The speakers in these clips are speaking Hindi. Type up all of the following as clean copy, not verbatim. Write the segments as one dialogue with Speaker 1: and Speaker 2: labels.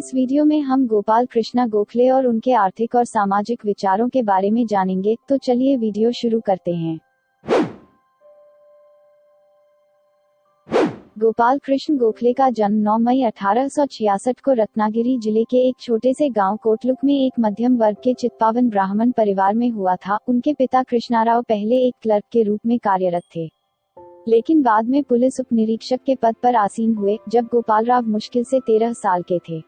Speaker 1: इस वीडियो में हम गोपाल कृष्ण गोखले और उनके आर्थिक और सामाजिक विचारों के बारे में जानेंगे, तो चलिए वीडियो शुरू करते हैं। गोपाल कृष्ण गोखले का जन्म 9 मई 1866 को रत्नागिरी जिले के एक छोटे से गांव कोटलुक में एक मध्यम वर्ग के चित्पावन ब्राह्मण परिवार में हुआ था। उनके पिता कृष्णाराव पहले एक क्लर्क के रूप में कार्यरत थे, लेकिन बाद में पुलिस उप निरीक्षक के पद पर आसीन हुए। जब गोपालराव मुश्किल से 13 साल के थे,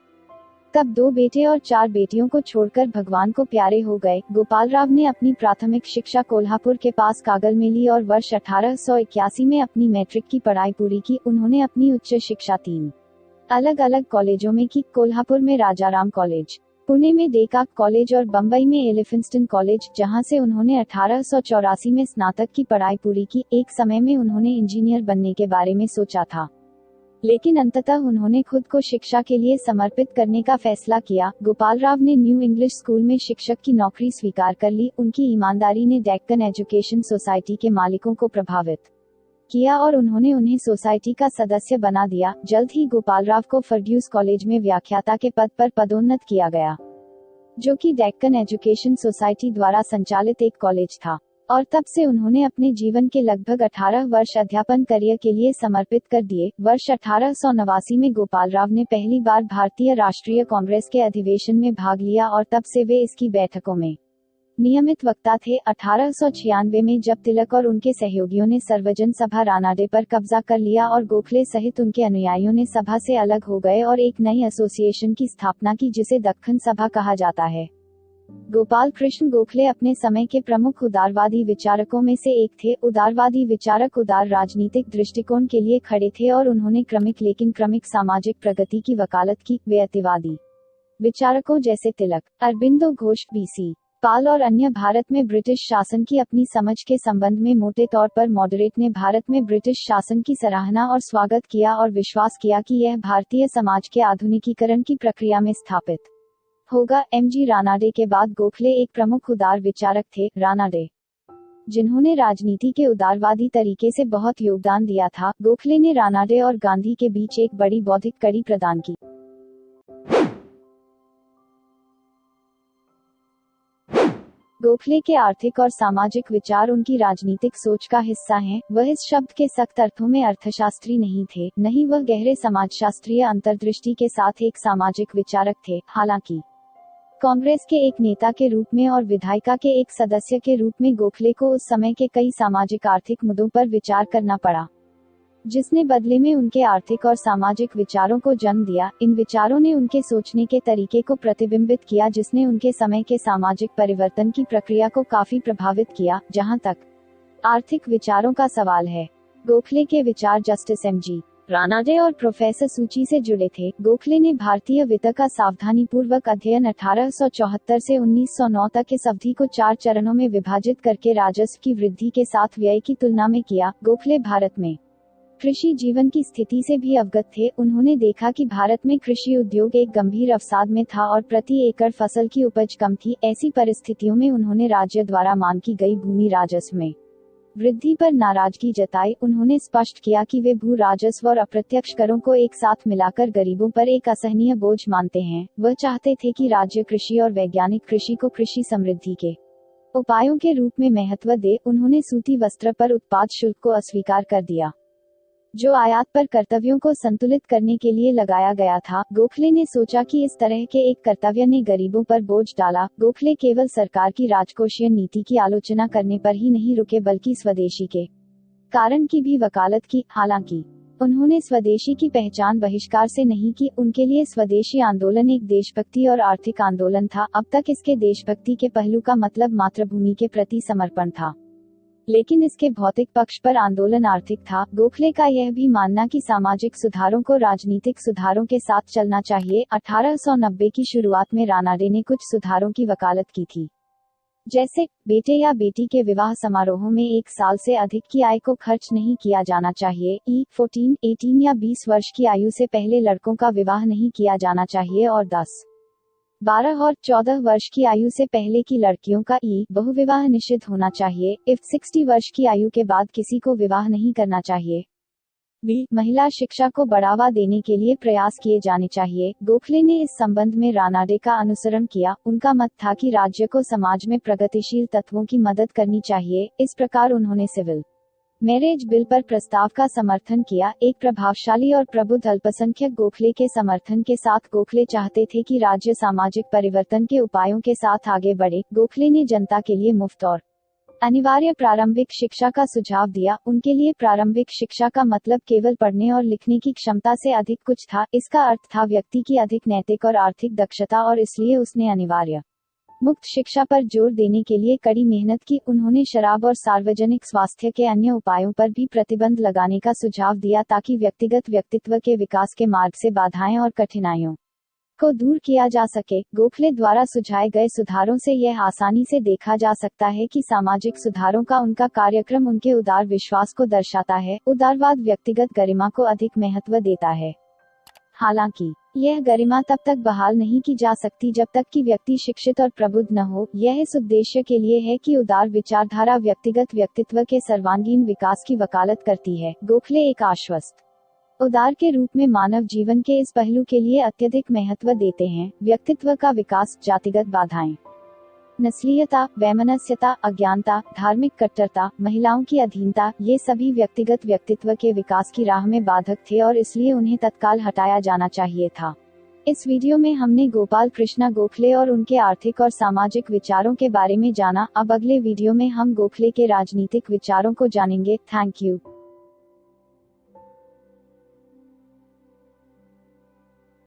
Speaker 1: तब 2 बेटे और 4 बेटियों को छोड़कर भगवान को प्यारे हो गए। गोपालराव ने अपनी प्राथमिक शिक्षा कोल्हापुर के पास कागल में ली और वर्ष 1881 में अपनी मैट्रिक की पढ़ाई पूरी की। उन्होंने अपनी उच्च शिक्षा 3 अलग अलग कॉलेजों में की। कोल्हापुर में राजाराम कॉलेज, पुणे में डेकाक कॉलेज और बम्बई में एलिफिंस्टन कॉलेज, जहां से उन्होंने 1884 में स्नातक की पढ़ाई पूरी की। एक समय में उन्होंने इंजीनियर बनने के बारे में सोचा था, लेकिन अंततः उन्होंने खुद को शिक्षा के लिए समर्पित करने का फैसला किया। गोपालराव ने न्यू इंग्लिश स्कूल में शिक्षक की नौकरी स्वीकार कर ली। उनकी ईमानदारी ने डेक्कन एजुकेशन सोसाइटी के मालिकों को प्रभावित किया और उन्होंने उन्हें सोसाइटी का सदस्य बना दिया। जल्द ही गोपालराव को फर्ग्यूस कॉलेज में व्याख्याता के पद पर पदोन्नत किया गया, जो कि डेक्कन एजुकेशन सोसाइटी द्वारा संचालित एक कॉलेज था, और तब से उन्होंने अपने जीवन के लगभग 18 वर्ष अध्यापन करियर के लिए समर्पित कर दिए। वर्ष 1889 में गोपालराव ने पहली बार भारतीय राष्ट्रीय कांग्रेस के अधिवेशन में भाग लिया और तब से वे इसकी बैठकों में नियमित वक्ता थे। 1896 में जब तिलक और उनके सहयोगियों ने सर्वजन सभा रानाडे पर कब्जा कर लिया और गोखले सहित उनके अनुयायियों ने सभा से अलग हो गए और एक नई एसोसिएशन की स्थापना की, जिसे दक्खन सभा कहा जाता है। गोपाल कृष्ण गोखले अपने समय के प्रमुख उदारवादी विचारकों में से एक थे। उदारवादी विचारक उदार राजनीतिक दृष्टिकोण के लिए खड़े थे और उन्होंने क्रमिक सामाजिक प्रगति की वकालत की। वे अतिवादी विचारकों जैसे तिलक, अरबिंदो घोष, बीसी पाल और अन्य भारत में ब्रिटिश शासन की अपनी समझ के संबंध में मोटे तौर पर मॉडरेट ने भारत में ब्रिटिश शासन की सराहना और स्वागत किया और विश्वास किया कि यह भारतीय समाज के आधुनिकीकरण की प्रक्रिया में स्थापित होगा। एमजी रानाडे के बाद गोखले एक प्रमुख उदार विचारक थे। रानाडे, जिन्होंने राजनीति के उदारवादी तरीके से बहुत योगदान दिया था, गोखले ने रानाडे और गांधी के बीच एक बड़ी बौद्धिक कड़ी प्रदान की। गोखले के आर्थिक और सामाजिक विचार उनकी राजनीतिक सोच का हिस्सा हैं। वह इस शब्द के सख्त अर्थों में अर्थशास्त्री नहीं थे, नहीं वह गहरे समाजशास्त्रीय अंतर्दृष्टि के साथ एक सामाजिक विचारक थे। हालांकि कांग्रेस के एक नेता के रूप में और विधायिका के एक सदस्य के रूप में गोखले को उस समय के कई सामाजिक आर्थिक मुद्दों पर विचार करना पड़ा, जिसने बदले में उनके आर्थिक और सामाजिक विचारों को जन्म दिया। इन विचारों ने उनके सोचने के तरीके को प्रतिबिंबित किया, जिसने उनके समय के सामाजिक परिवर्तन की प्रक्रिया को काफी प्रभावित किया। जहां तक आर्थिक विचारों का सवाल है, गोखले के विचार जस्टिस एमजी रानाडे और प्रोफेसर सूची से जुड़े थे। गोखले ने भारतीय वित्त का सावधानीपूर्वक अध्ययन 1874 से 1909 तक इस अवधि को 4 चरणों में विभाजित करके राजस्व की वृद्धि के साथ व्यय की तुलना में किया। गोखले भारत में कृषि जीवन की स्थिति से भी अवगत थे। उन्होंने देखा कि भारत में कृषि उद्योग एक गंभीर अवसाद में था और प्रति एकड़ फसल की उपज कम थी। ऐसी परिस्थितियों में उन्होंने राज्य द्वारा मांग की गई भूमि राजस्व में वृद्धि पर नाराजगी जताई। उन्होंने स्पष्ट किया कि वे भू राजस्व और अप्रत्यक्ष करों को एक साथ मिलाकर गरीबों पर एक असहनीय बोझ मानते हैं। वह चाहते थे कि राज्य कृषि और वैज्ञानिक कृषि को कृषि समृद्धि के उपायों के रूप में महत्व दे। उन्होंने सूती वस्त्र पर उत्पाद शुल्क को अस्वीकार कर दिया, जो आयात पर कर्तव्यों को संतुलित करने के लिए लगाया गया था। गोखले ने सोचा कि इस तरह के एक कर्तव्य ने गरीबों पर बोझ डाला। गोखले केवल सरकार की राजकोषीय नीति की आलोचना करने पर ही नहीं रुके, बल्कि स्वदेशी के कारण की भी वकालत की। हालांकि उन्होंने स्वदेशी की पहचान बहिष्कार से नहीं की। उनके लिए स्वदेशी आंदोलन एक देशभक्ति और आर्थिक आंदोलन था। अब तक इसके देशभक्ति के पहलू का मतलब मातृभूमि के प्रति समर्पण था, लेकिन इसके भौतिक पक्ष पर आंदोलन आर्थिक था। गोखले का यह भी मानना कि सामाजिक सुधारों को राजनीतिक सुधारों के साथ चलना चाहिए। 1890 की शुरुआत में रानाडे ने कुछ सुधारों की वकालत की थी, जैसे बेटे या बेटी के विवाह समारोहों में 1 साल से अधिक की आय को खर्च नहीं किया जाना चाहिए। 14, 18 या 20 वर्ष की आयु से पहले लड़कों का विवाह नहीं किया जाना चाहिए और 10, 12 और 14 वर्ष की आयु से पहले की लड़कियों का बहुविवाह निषिद्ध होना चाहिए। 60 वर्ष की आयु के बाद किसी को विवाह नहीं करना चाहिए। महिला शिक्षा को बढ़ावा देने के लिए प्रयास किए जाने चाहिए। गोखले ने इस संबंध में रानाडे का अनुसरण किया। उनका मत था कि राज्य को समाज में प्रगतिशील तत्वों की मदद करनी चाहिए। इस प्रकार उन्होंने सिविल मैरिज बिल पर प्रस्ताव का समर्थन किया। एक प्रभावशाली और प्रबुद्ध अल्पसंख्यक गोखले के समर्थन के साथ गोखले चाहते थे कि राज्य सामाजिक परिवर्तन के उपायों के साथ आगे बढ़े। गोखले ने जनता के लिए मुफ्त और अनिवार्य प्रारंभिक शिक्षा का सुझाव दिया। उनके लिए प्रारंभिक शिक्षा का मतलब केवल पढ़ने और लिखने की क्षमता से अधिक कुछ था। इसका अर्थ था व्यक्ति की अधिक नैतिक और आर्थिक दक्षता, और इसलिए उसने अनिवार्य मुक्त शिक्षा पर जोर देने के लिए कड़ी मेहनत की। उन्होंने शराब और सार्वजनिक स्वास्थ्य के अन्य उपायों पर भी प्रतिबंध लगाने का सुझाव दिया ताकि व्यक्तिगत व्यक्तित्व के विकास के मार्ग से बाधाएं और कठिनाइयों को दूर किया जा सके। गोखले द्वारा सुझाए गए सुधारों से यह आसानी से देखा जा सकता है कि सामाजिक सुधारों का उनका कार्यक्रम उनके उदार विश्वास को दर्शाता है। उदारवाद व्यक्तिगत गरिमा को अधिक महत्व देता है। हालांकि यह गरिमा तब तक बहाल नहीं की जा सकती जब तक कि व्यक्ति शिक्षित और प्रबुद्ध न हो। यह इस उद्देश्य के लिए है कि उदार विचारधारा व्यक्तिगत व्यक्तित्व के सर्वांगीण विकास की वकालत करती है। गोखले एक आश्वस्त उदार के रूप में मानव जीवन के इस पहलू के लिए अत्यधिक महत्व देते हैं। व्यक्तित्व का विकास, जातिगत बाधाएं, नस्लीयता, वैमनस्यता, अज्ञानता, धार्मिक कट्टरता, महिलाओं की अधीनता, ये सभी व्यक्तिगत व्यक्तित्व के विकास की राह में बाधक थे और इसलिए उन्हें तत्काल हटाया जाना चाहिए था। इस वीडियो में हमने गोपाल कृष्ण गोखले और उनके आर्थिक और सामाजिक विचारों के बारे में जाना। अब अगले वीडियो में हम गोखले के राजनीतिक विचारों को जानेंगे। Thank you.